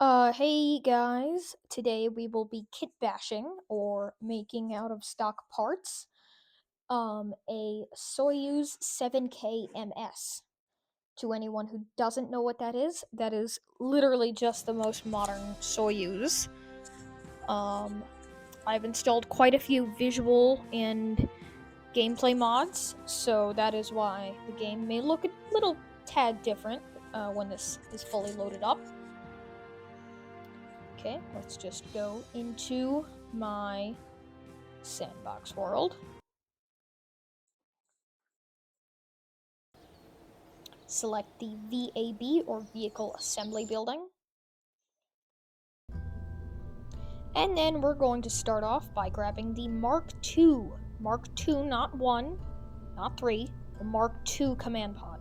Hey guys, today we will be kit bashing or making out of stock parts a Soyuz 7K MS. To anyone who doesn't know what that is literally just the most modern Soyuz. I've installed quite a few visual and gameplay mods, so that is why the game may look a little tad different when this is fully loaded up. Okay, let's just go into my sandbox world. Select the VAB or Vehicle Assembly Building. And then we're going to start off by grabbing the Mark II. Mark II, not 1, not 3, the Mark II command pod.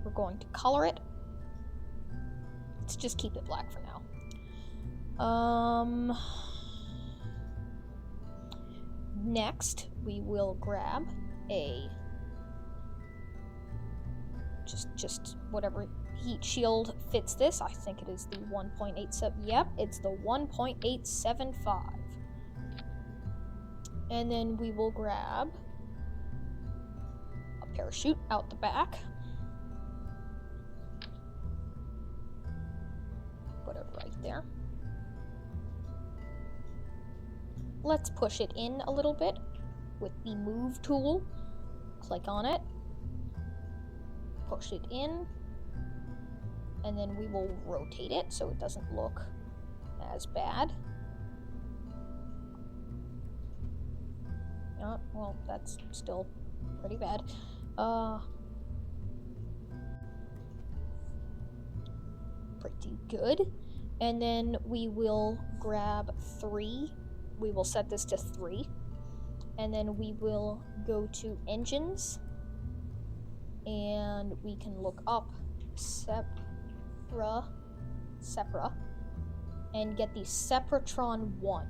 We're going to color it. Let's just keep it black for now. Next, we will grab a just whatever heat shield fits this. I think it is the 1.87. Yep, it's the 1.875. And then we will grab a parachute out the back. Put it right there. Let's push it in a little bit with the move tool. Click on it. Push it in. And then we will rotate it so it doesn't look as bad. Well, that's still pretty bad. Pretty good. And then we will grab 3. We will set this to 3. And then we will go to engines. And we can look up Sepra and get the Sepratron 1.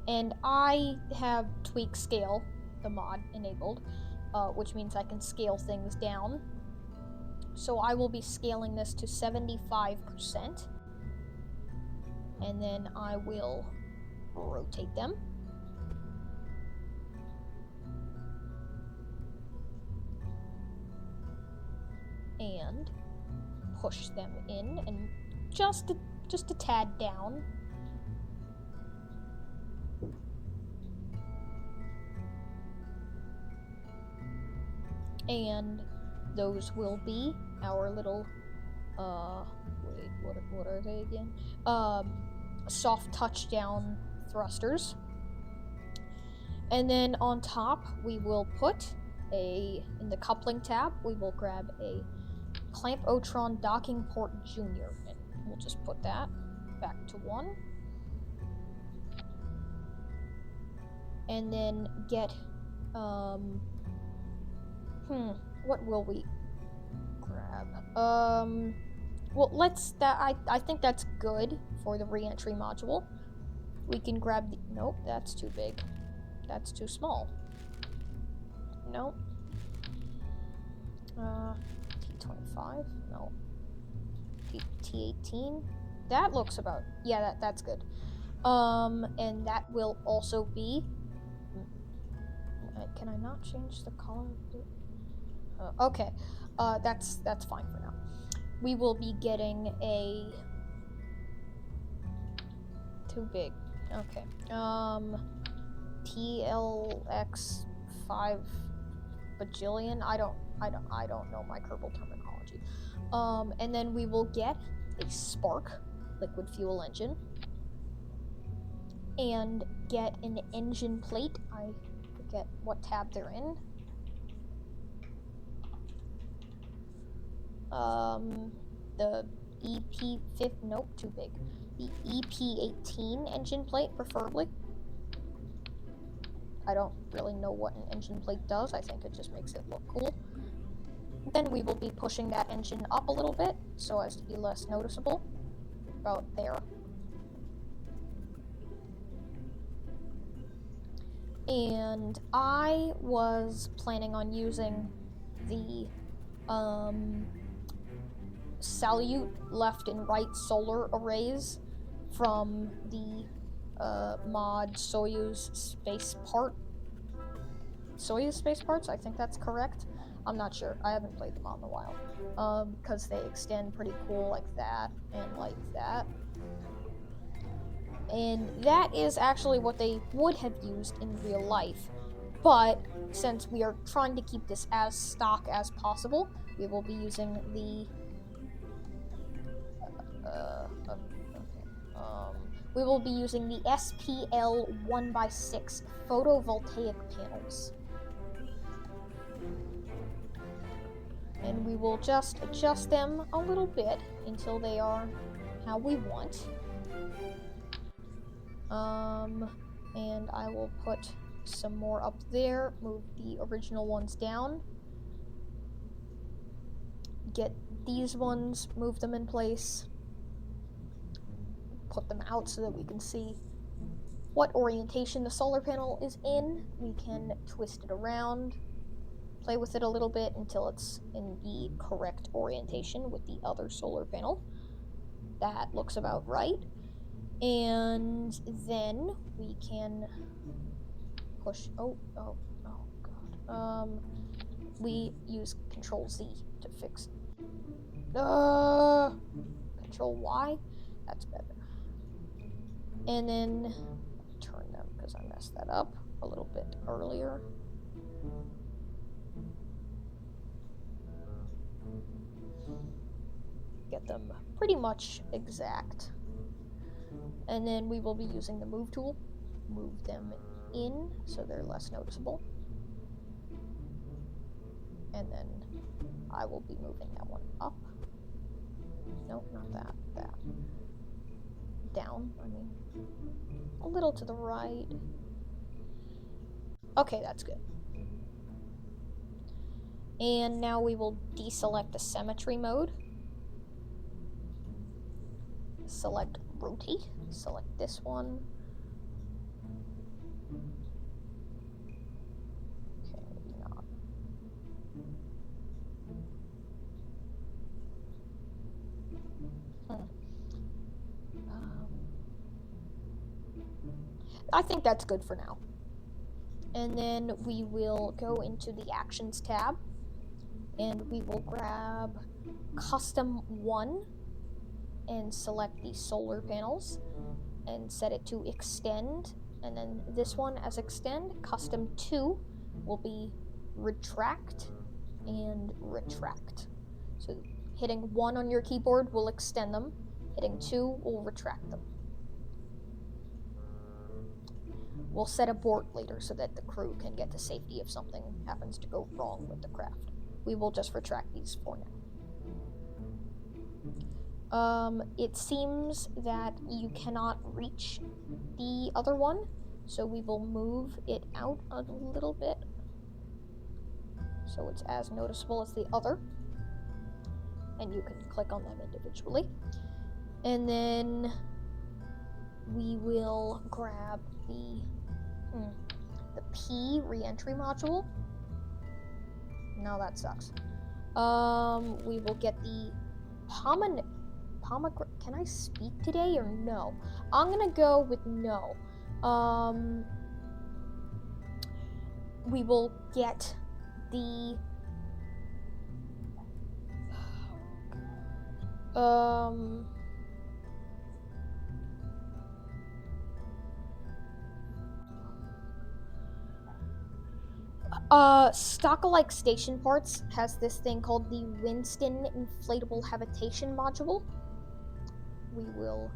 And I have tweak scale, the mod, enabled, which means I can scale things down. So I will be scaling this to 75%. And then I will rotate them. And push them in and just a tad down. And those will be our little what are they again? Soft touchdown thrusters. And then on top we will put in the coupling tab we will grab a Clamp Otron docking port junior, and we'll just put that back to 1. And then get what will we grab? Well, I think that's good for the re-entry module. We can grab nope, that's too big. That's too small. Nope. T25? No. T18? That looks about, yeah, that's good. And that will also be, can I not change the color? Okay, that's fine for now. We will be getting a, too big, okay, TLX 5 bajillion, I don't know my Kerbal terminology. And then we will get a Spark liquid fuel engine and get an engine plate. I forget what tab they're in. The EP5, nope, too big. The EP18 engine plate, preferably. I don't really know what an engine plate does. I think it just makes it look cool. Then we will be pushing that engine up a little bit so as to be less noticeable. About there. And I was planning on using the Salute left and right solar arrays from the mod Soyuz space parts, I think that's correct. I'm not sure. I haven't played them on in a while. Because they extend pretty cool like that and like that. And that is actually what they would have used in real life. But since we are trying to keep this as stock as possible, we will be using the we will be using the SPL 1x6 photovoltaic panels. And we will just adjust them a little bit until they are how we want. And I will put some more up there, move the original ones down, get these ones, move them in place, put them out so that we can see what orientation the solar panel is in. We can twist it around, play with it a little bit until it's in the correct orientation with the other solar panel. That looks about right. And then we can push, oh god. We use Control Z to fix Control Y, that's better. And then turn them because I messed that up a little bit earlier. Get them pretty much exact. And then we will be using the move tool, move them in so they're less noticeable. And then I will be moving that one up. Nope, not that, that. Down, I mean, a little to the right. Okay, that's good. And now we will deselect the symmetry mode. Select rotate, select this one. Okay, maybe not. I think that's good for now. And then we will go into the Actions tab, and we will grab Custom 1 and select the solar panels and set it to extend, and then this one as extend. Custom 2 will be retract and retract. So hitting 1 on your keyboard will extend them, hitting 2 will retract them. We'll set abort later so that the crew can get to safety if something happens to go wrong with the craft. We will just retract these for now. It seems that you cannot reach the other one, so we will move it out a little bit so it's as noticeable as the other. And you can click on them individually. And then we will grab the P re-entry module. No, that sucks. We will get the can I speak today or no? I'm gonna go with no. We will get the Stock-alike Station Parts has this thing called the Winston Inflatable Habitation Module. We will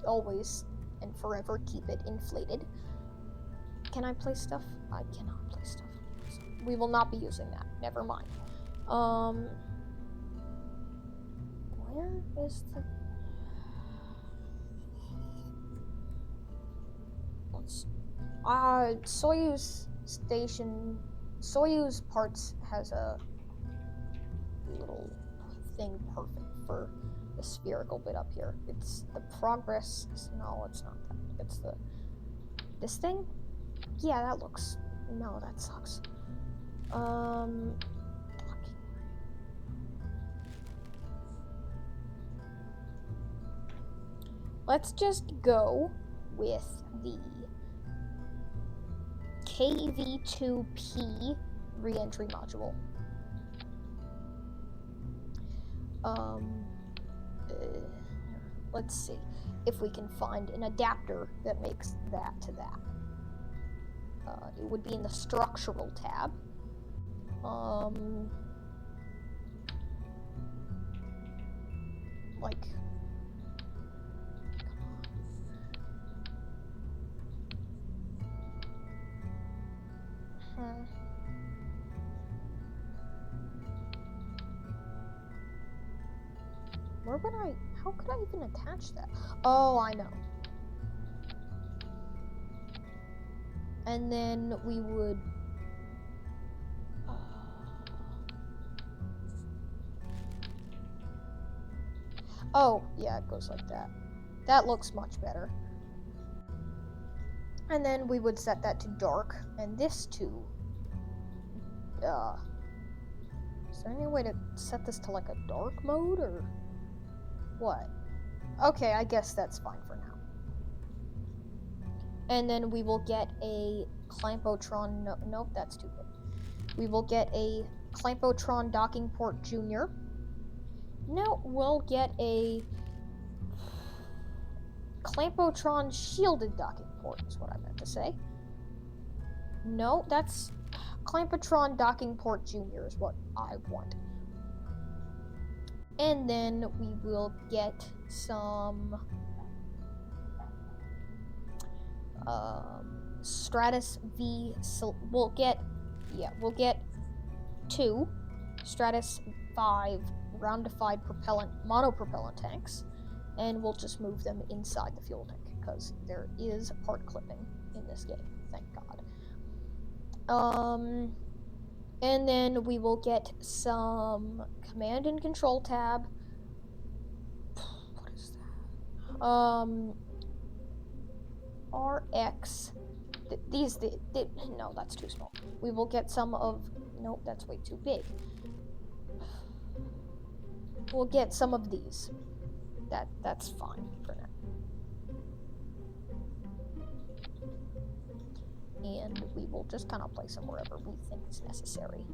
always and forever keep it inflated. Can I place stuff? I cannot place stuff. So we will not be using that. Never mind. Where is the... Soyuz parts has a little thing perfect for the spherical bit up here. It's the progress. No, it's not that. It's this thing. Yeah, that looks... No, that sucks. Let's just go with the KV2P re-entry module. Let's see if we can find an adapter that makes that to that. It would be in the structural tab. Like, where would I, how could I even attach that? Oh, I know. And then we would, oh, yeah, it goes like that. That looks much better. And then we would set that to dark, and this to, is there any way to set this to like a dark mode, or what? Okay, I guess that's fine for now. And then we will get a Clampotron, nope, that's too big. We will get a Clampotron docking port junior. No, we'll get a Clampotron shielded docking port, is what I meant to say. No, that's Clampotron docking port junior is what I want. And then we will get some Stratus V. We'll get 2 Stratus 5 roundified propellant monopropellant tanks, and we'll just move them inside the fuel tank because there is part clipping in this game. Thank God. And then we will get some command and control tab. What is that? RX. No, that's too small. We will get some of. Nope, that's way too big. We'll get some of these. That's fine for now. And we will just kind of place them wherever we think is necessary.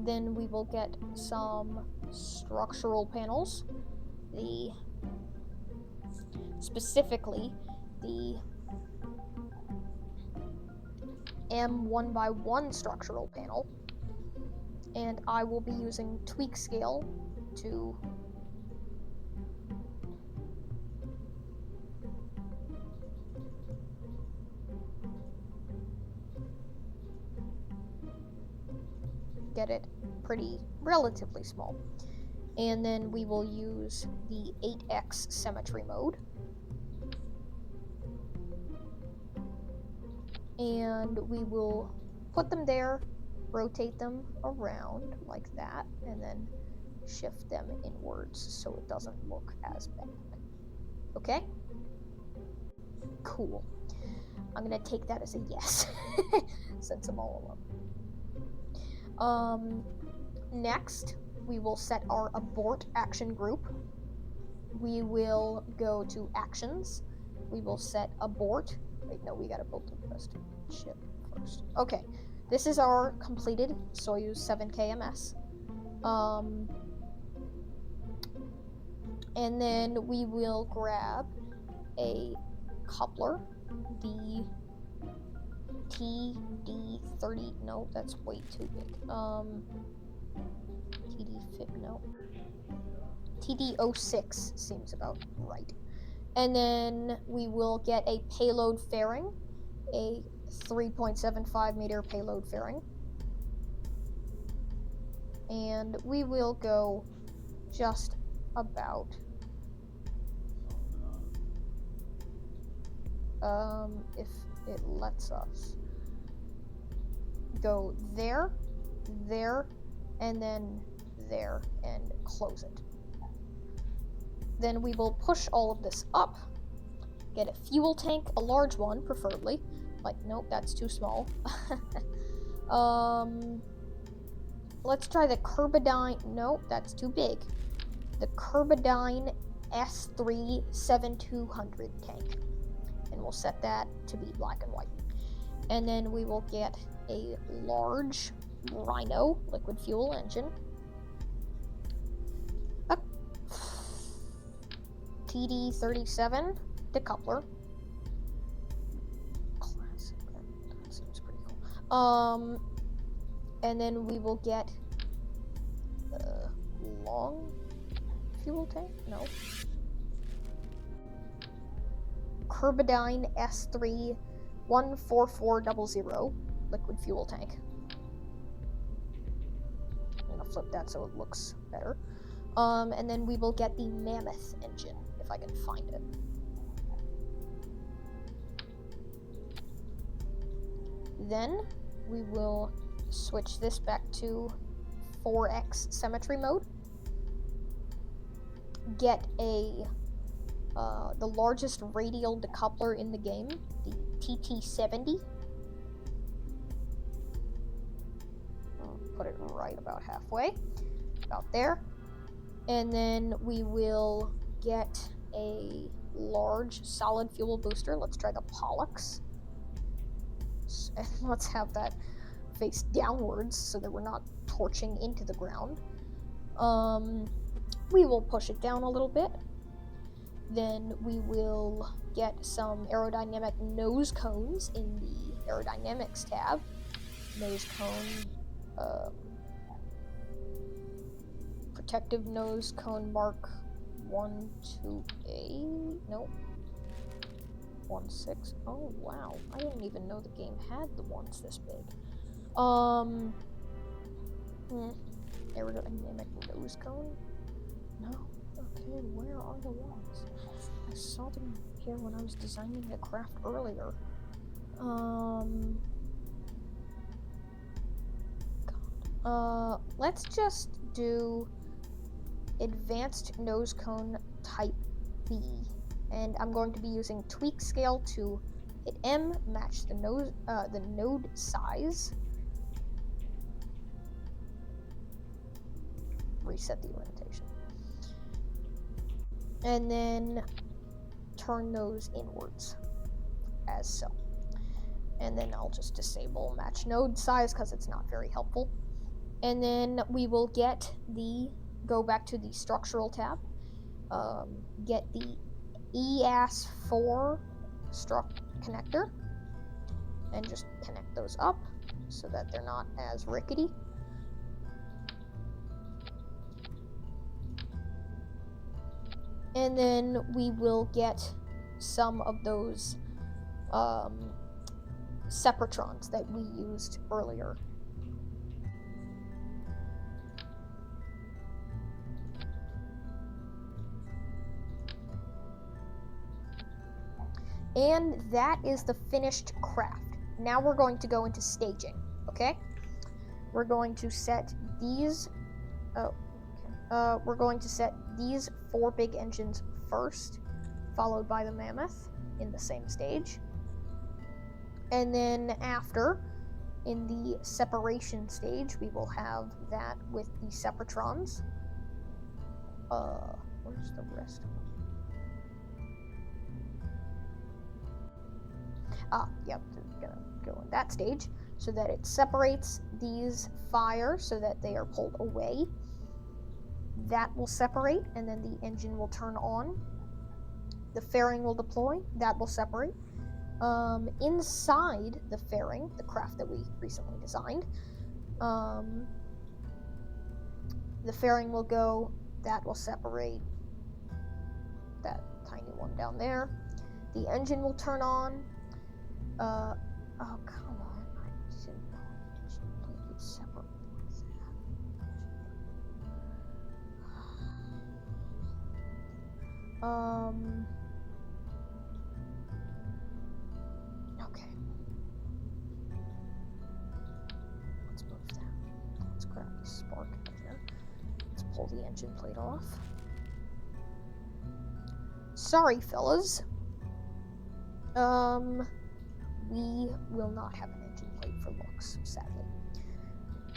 Then we will get some structural panels. Specifically, the M1x1 structural panel. And I will be using tweak scale to get it relatively small. And then we will use the 8x symmetry mode. And we will put them there, rotate them around like that, and then shift them inwards so it doesn't look as bad. Okay? Cool. I'm gonna take that as a yes, since I'm all alone. Next, we will set our abort action group. We will go to actions. We will set abort. Wait, no, we gotta build the rest of the ship first. Okay, this is our completed Soyuz 7KMS. And then we will grab a coupler, the TD30, no, that's way too big. TD06 seems about right. And then we will get a payload fairing, a 3.75 meter payload fairing. And we will go just about if it lets us go there, and then there and close it. Then we will push all of this up, get a fuel tank, a large one preferably. Like, nope, that's too small. Let's try the Carbidine. Nope, that's too big. The Carbidine S3 7200 tank. And we'll set that to be black and white. And then we will get a large Rhino liquid fuel engine. A TD37 decoupler. Classic. That seems pretty cool. And then we will get a long fuel tank? No. Carbidine S3 14400 liquid fuel tank. I'm gonna flip that so it looks better. And then we will get the Mammoth engine, if I can find it. Then we will switch this back to 4x symmetry mode. Get a the largest radial decoupler in the game, the TT70. I'll put it right about halfway, about there. And then we will get a large solid fuel booster. Let's try the Pollux. And let's have that face downwards so that we're not torching into the ground. We will push it down a little bit. Then we will get some aerodynamic nose cones in the aerodynamics tab. Nose cone, protective nose cone mark 128. Nope. 16. Oh wow, I didn't even know the game had the ones this big. Aerodynamic nose cone? No. Okay, where are the ones? I saw them here when I was designing the craft earlier. Let's just do advanced nose cone type B. And I'm going to be using tweak scale to hit M, match the node size. Reset the orientation. And then turn those inwards, as so. And then I'll just disable match node size because it's not very helpful. And then we will go back to the structural tab, get the EAS4 struct connector, and just connect those up so that they're not as rickety. And then we will get some of those Separatrons that we used earlier. And that is the finished craft. Now we're going to go into staging, okay? We're going to set these, we're going to set these 4 big engines first, followed by the Mammoth in the same stage. And then after, in the separation stage, we will have that with the Separatrons. Where's the rest of them? Yep, they're gonna go in that stage so that it separates these fire so that they are pulled away. That will separate, and then the engine will turn on. The fairing will deploy, that will separate. Inside the fairing, the craft that we recently designed, the fairing will go, that will separate, that tiny one down there. The engine will turn on. Oh, come on. I didn't know it should completely separate okay. Let's move that. Let's grab the spark engine. the engine plate off. Sorry, fellas. We will not have an engine plate for looks, sadly.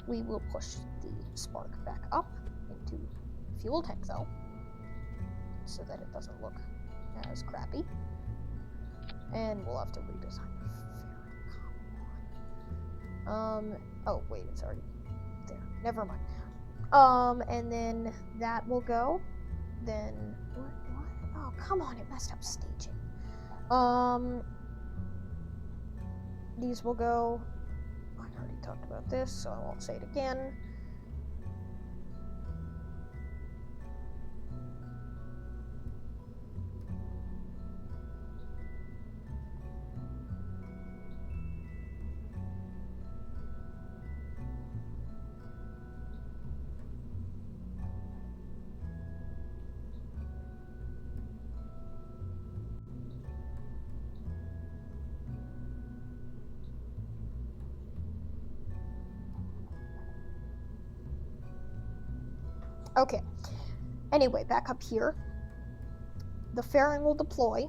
We will push the spark back up into the fuel tank, though, so that it doesn't look as crappy. And we'll have to redesign the fairing. Oh, wait, it's already there. Never mind. And then that will go. Then, what? Oh, come on, it messed up staging. These will go. I already talked about this, so I won't say it again. Okay. Anyway, back up here. The fairing will deploy.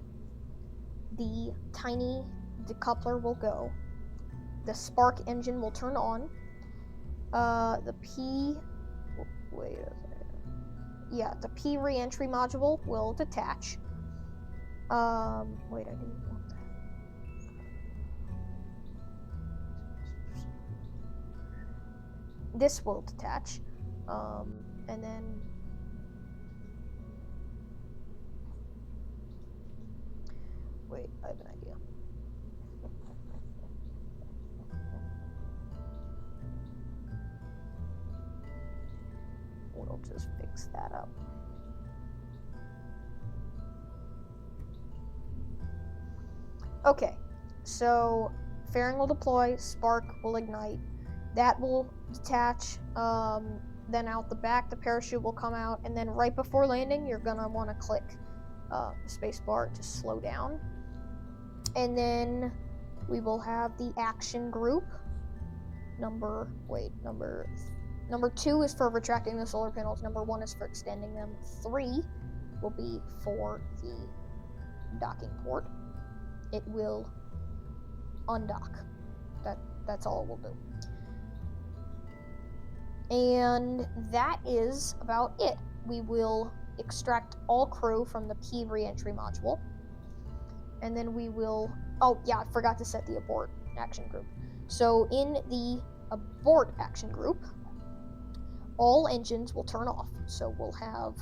The tiny decoupler will go. The spark engine will turn on. The P re-entry module will detach. Wait, I didn't want that. This will detach. And then wait, I have an idea. We'll just fix that up. Okay, so fairing will deploy, spark will ignite, that will detach, then out the back the parachute will come out, and then right before landing you're gonna want to click spacebar to slow down. And then we will have the action group. Number 2 is for retracting the solar panels. Number 1 is for extending them. 3 will be for the docking port. It will undock. That's all it will do. And that is about it. We will extract all crew from the P re-entry module. And then we will... Oh, yeah, I forgot to set the abort action group. So in the abort action group, all engines will turn off. So we'll have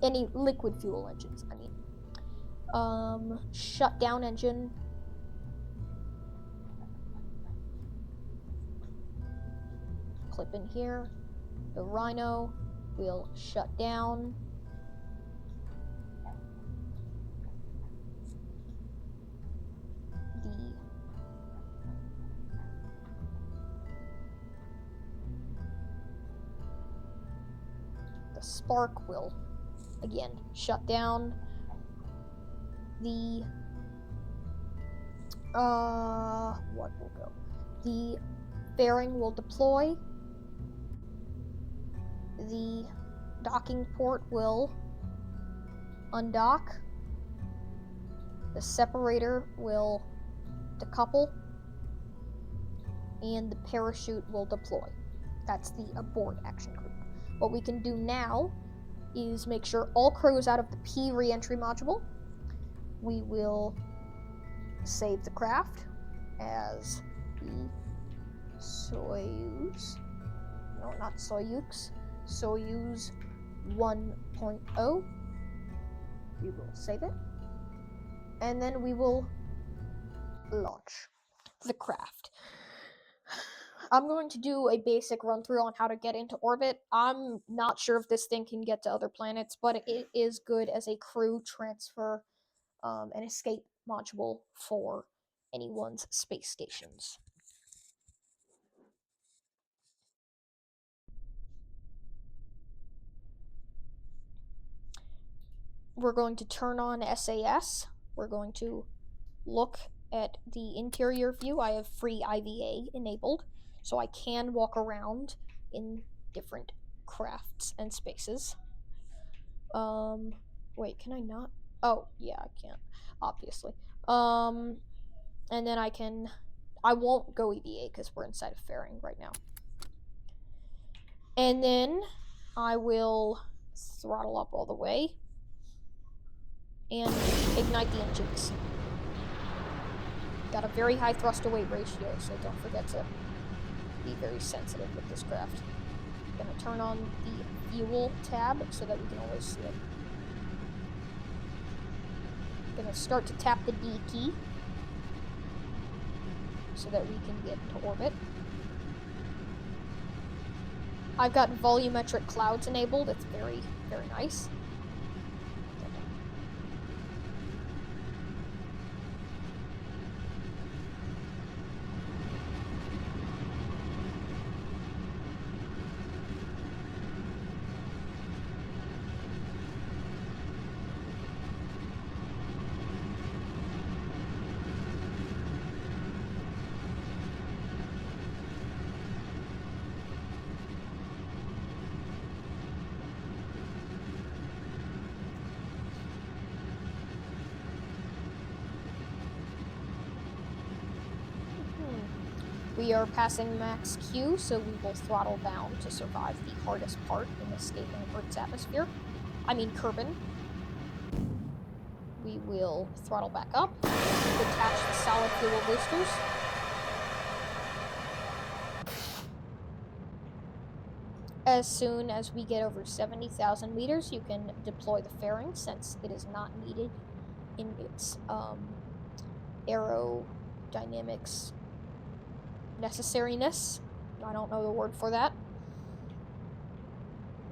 any liquid fuel engines, I mean. Shut down engine. Clip in here. The Rhino will shut down. The spark will again shut down. The what will go? The fairing will deploy. The docking port will undock. The separator will decouple. And the parachute will deploy. That's the abort action group. What we can do now is make sure all crew is out of the P re-entry module. We will save the craft as the Soyuz. No, not Soyuz. Soyuz 1.0. We will save it. And then we will launch the craft. I'm going to do a basic run through on how to get into orbit. I'm not sure if this thing can get to other planets, but it is good as a crew transfer and escape module for anyone's space stations. We're going to turn on SAS. We're going to look at the interior view. I have free IVA enabled, so I can walk around in different crafts and spaces. Wait, can I not? Oh, yeah, I can't, obviously. And then I won't go EVA because we're inside of fairing right now. And then I will throttle up all the way and ignite the engines. Got a very high thrust to weight ratio, so don't forget to be very sensitive with this craft. Gonna turn on the fuel tab so that we can always see it. Gonna start to tap the D key so that we can get to orbit. I've got volumetric clouds enabled. It's very, very nice. We are passing max Q, so we will throttle down to survive the hardest part in escaping Earth's atmosphere. I mean, Kerbin. We will throttle back up, detach the solid fuel boosters. As soon as we get over 70,000 meters, you can deploy the fairing, since it is not needed in its aerodynamics necessariness. I don't know the word for that.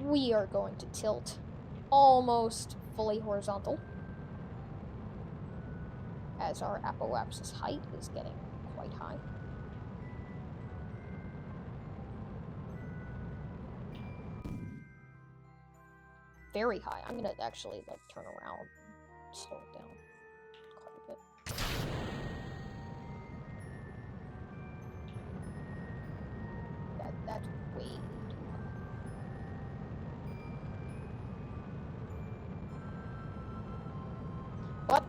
We are going to tilt almost fully horizontal, as our apoapsis height is getting quite high. Very high. I'm gonna actually turn around and slow it down quite a bit. That's way too high. But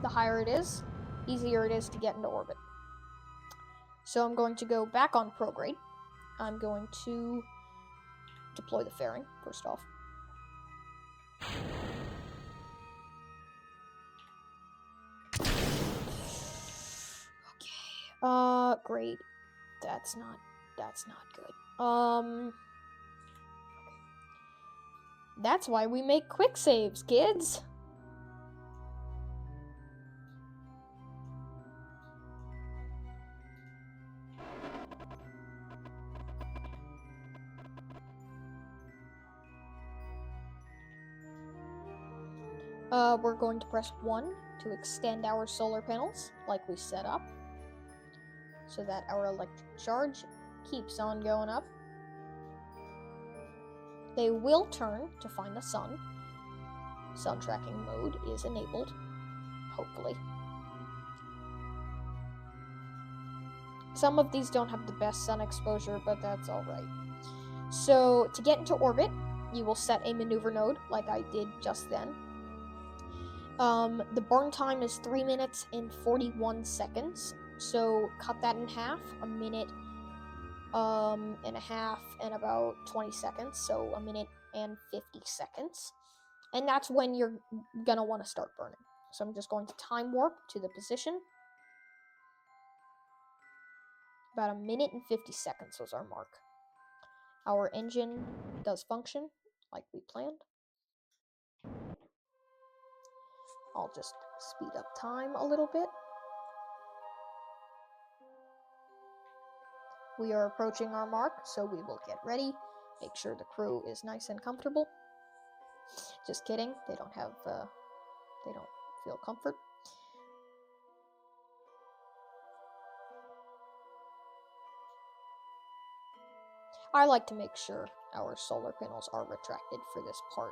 the higher it is, easier it is to get into orbit. So I'm going to go back on prograde. I'm going to deploy the fairing first off. Okay. Great. That's not good. That's why we make quick saves, kids. We're going to press 1 to extend our solar panels, like we set up, so that our electric charge keeps on going up. They will turn to find the sun. Sun tracking mode is enabled, hopefully. Some of these don't have the best sun exposure, but that's alright. So, to get into orbit, you will set a maneuver node, like I did just then. The burn time is 3 minutes and 41 seconds, so cut that in half, a minute and a half and about 20 seconds, so a minute and 50 seconds. And that's when you're gonna want to start burning. So I'm just going to time warp to the position. About a minute and 50 seconds was our mark. Our engine does function like we planned. I'll just speed up time a little bit. We are approaching our mark, so we will get ready. Make sure the crew is nice and comfortable. Just kidding, they don't feel comfort. I like to make sure our solar panels are retracted for this part.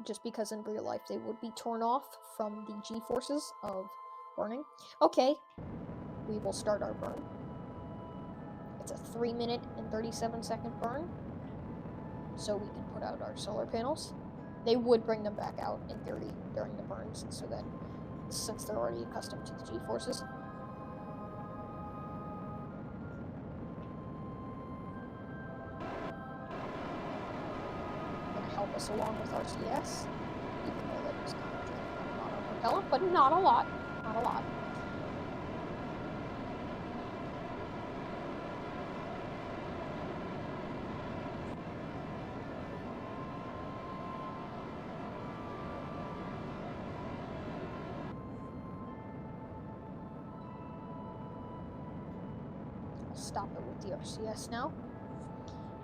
Just because in real life they would be torn off from the G-forces of burning. Okay, we will start our burn. It's a 3-minute and 37-second burn. So we can put out our solar panels. They would bring them back out in theory during the burns, so that since they're already accustomed to the G-forces. Gonna help us along with RCS, even though that was kind of draining on a lot of propellant, but not a lot. Not a lot. Stop it with the RCS now.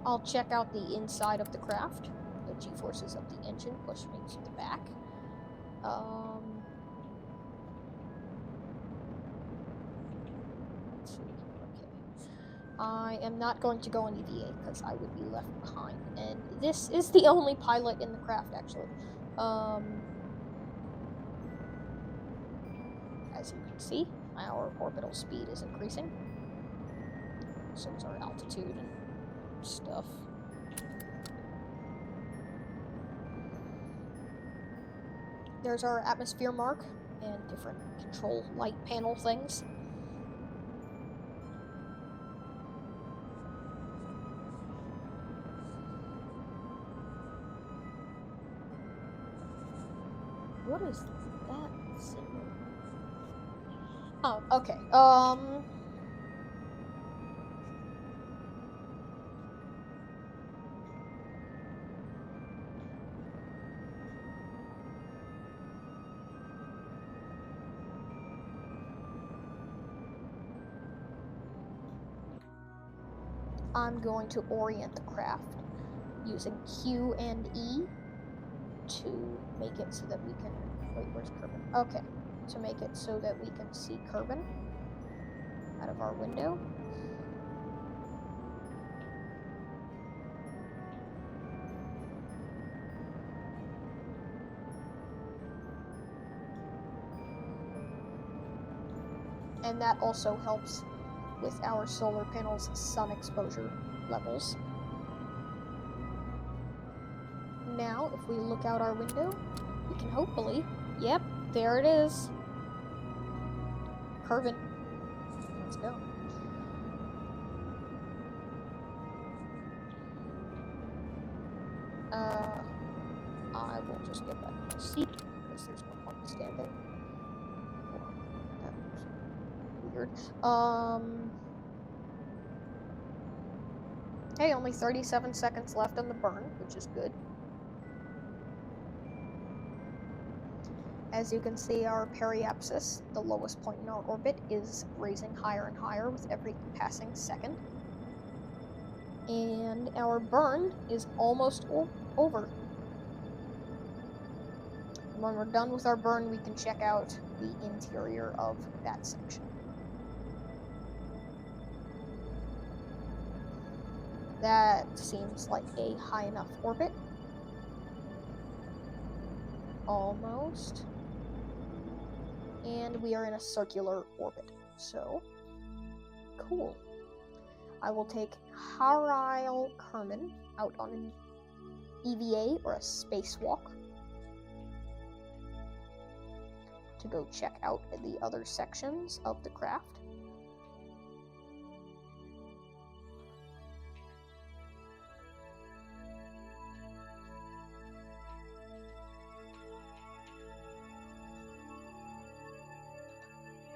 I'll check out the inside of the craft. The G-forces of the engine push me to the back. Let's see. Okay. I am not going to go on EVA because I would be left behind. And this is the only pilot in the craft, actually. As you can see, our orbital speed is increasing. So is our altitude and stuff. There's our atmosphere mark and different control light panel things. What is that symbol? Oh, okay. I'm going to orient the craft using Q and E to make it so that we can... Wait, where's Kerbin? Okay, to make it so that we can see Kerbin out of our window. And that also helps with our solar panels' sun exposure levels. Now, if we look out our window, we can hopefully... Yep, there it is. Kerbin. Let's go. I will just get back in my seat, because there's no point in standing. That was weird. Hey, only 37 seconds left on the burn, which is good. As you can see, our periapsis, the lowest point in our orbit, is raising higher and higher with every passing second. And our burn is almost over. And when we're done with our burn, we can check out the interior of that section. That seems like a high enough orbit. Almost. And we are in a circular orbit. So, cool. I will take Haril Kerman out on an EVA or a spacewalk to go check out the other sections of the craft.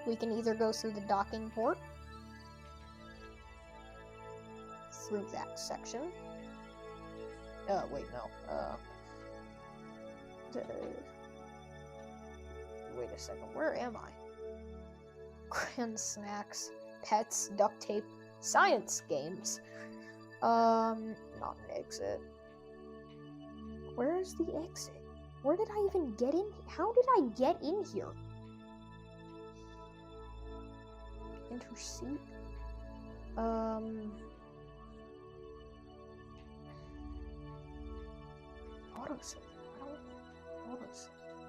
We can either go through the docking port, through that section. Wait, no. Wait a second, where am I? Grand snacks, pets, duct tape, science games. Not an exit. Where is the exit? Where did I even get in? How did I get in here? Enter seat. Autosave. Autosave.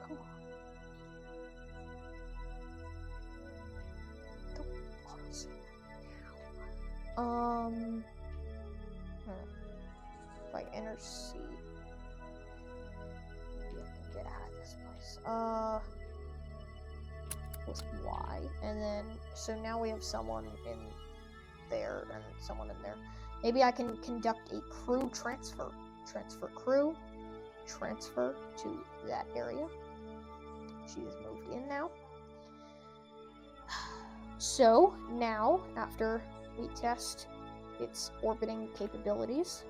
Come on. Don't autosave now. If I enter C, maybe I can get out of this place. With Y, and then so now we have someone in there and someone in there. Maybe I can conduct a crew transfer. Transfer crew. Transfer to that area. She has moved in now. So now, after we test its orbiting capabilities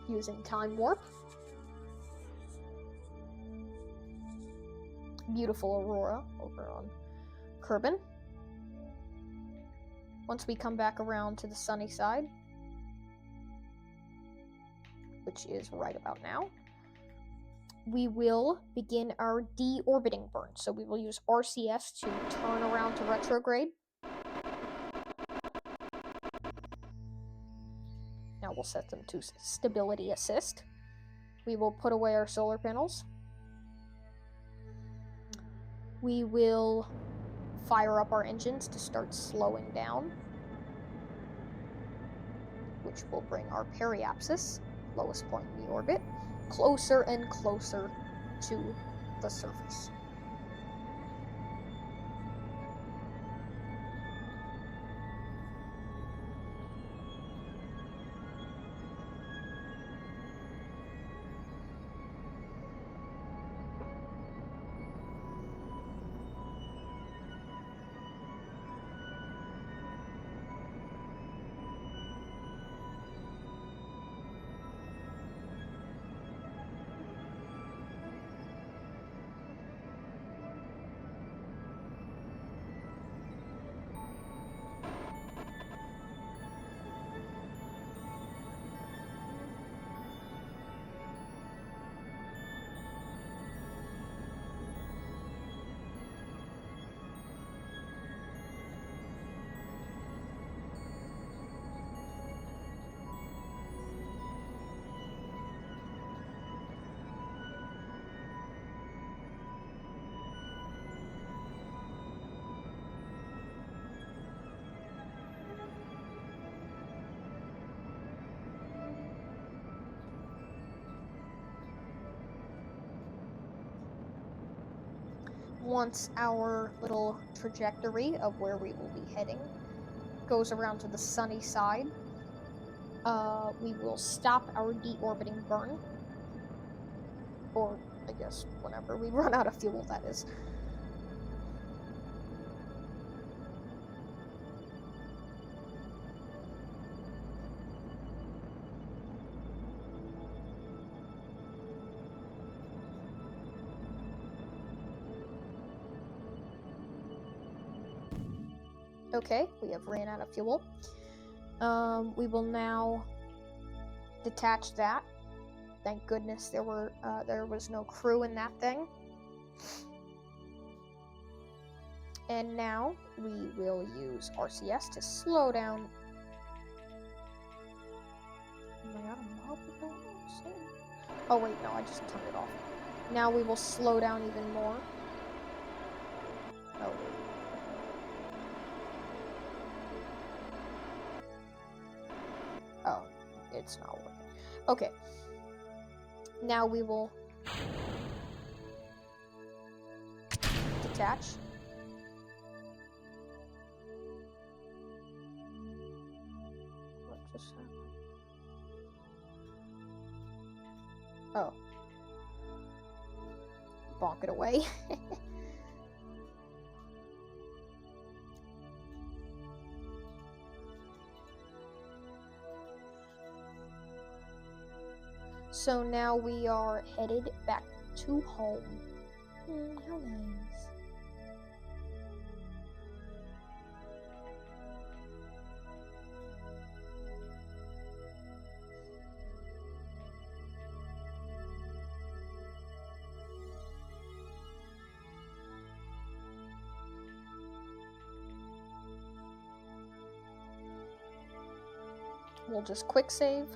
using time warp, beautiful aurora over on Kerbin. Once we come back around to the sunny side, which is right about now, we will begin our deorbiting burn. So we will use RCS to turn around to retrograde. Now we'll set them to stability assist. We will put away our solar panels. We will fire up our engines to start slowing down, which will bring our periapsis, lowest point in the orbit, closer and closer to the surface. Once our little trajectory of where we will be heading goes around to the sunny side, we will stop our deorbiting burn. Or, I guess, whenever we run out of fuel, that is. Okay, we have ran out of fuel. We will now detach that. Thank goodness there was no crew in that thing. And now we will use RCS to slow down. Am I out of mob? Oh wait, no, I just turned it off. Now we will slow down even more. Oh wait. Oh, it's not working. Okay. Now we will detach. What just happened? Oh. Bonk it away. So now we are headed back to home. How nice. We'll just quick save.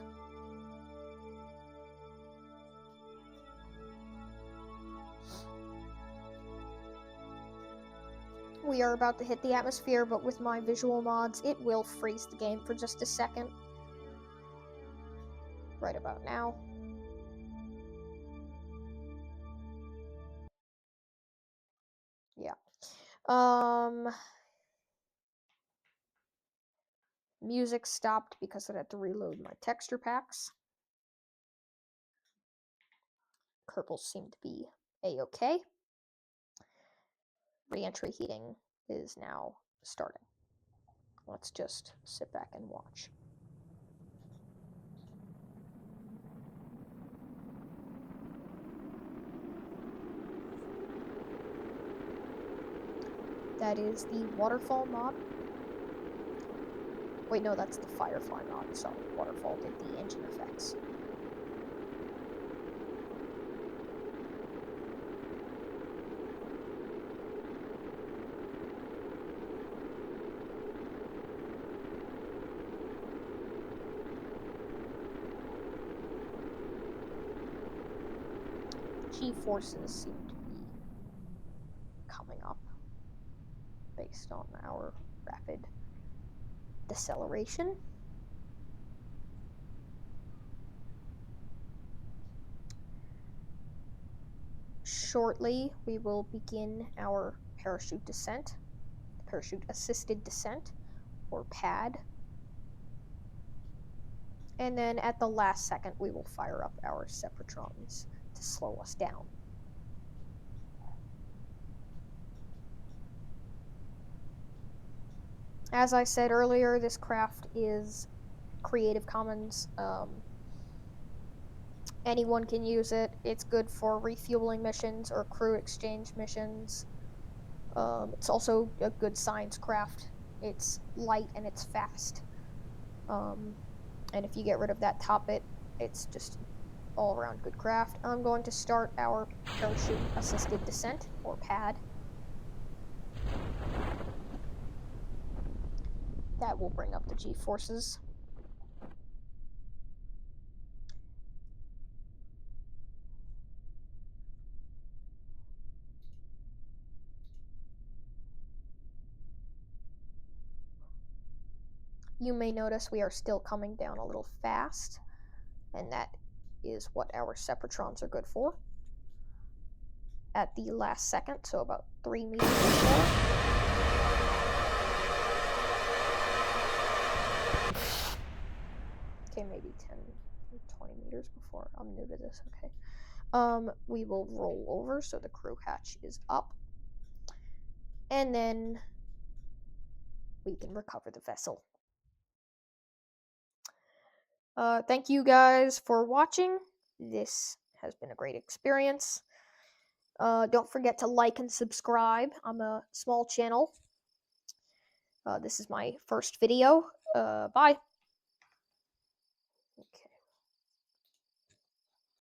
we are about to hit the atmosphere, but with my visual mods, it will freeze the game for just a second. Right about now. Yeah. Music stopped because I had to reload my texture packs. Kerbals seem to be a-okay. Re-entry heating is now starting. Let's just sit back and watch. That is the waterfall mod. Wait, no, that's the Firefly mod. Sorry, waterfall did the engine effects. G-forces seem to be coming up based on our rapid deceleration. Shortly, we will begin our parachute descent, parachute assisted descent, or PAD. And then at the last second, we will fire up our Separatrons to slow us down. As I said earlier, this craft is Creative Commons. Anyone can use it. It's good for refueling missions or crew exchange missions. It's also a good science craft. It's light and it's fast. And if you get rid of that top bit, it's just all around good craft. I'm going to start our parachute assisted descent, or PAD. That will bring up the G-forces. You may notice we are still coming down a little fast, and that is what our Separatrons are good for. At the last second, so about 3 meters before. Okay, maybe 10, 20 meters before. I'm new to this, okay. We will roll over so the crew hatch is up. And then we can recover the vessel. Thank you guys for watching. This has been a great experience. Don't forget to like and subscribe. I'm a small channel. This is my first video. Bye.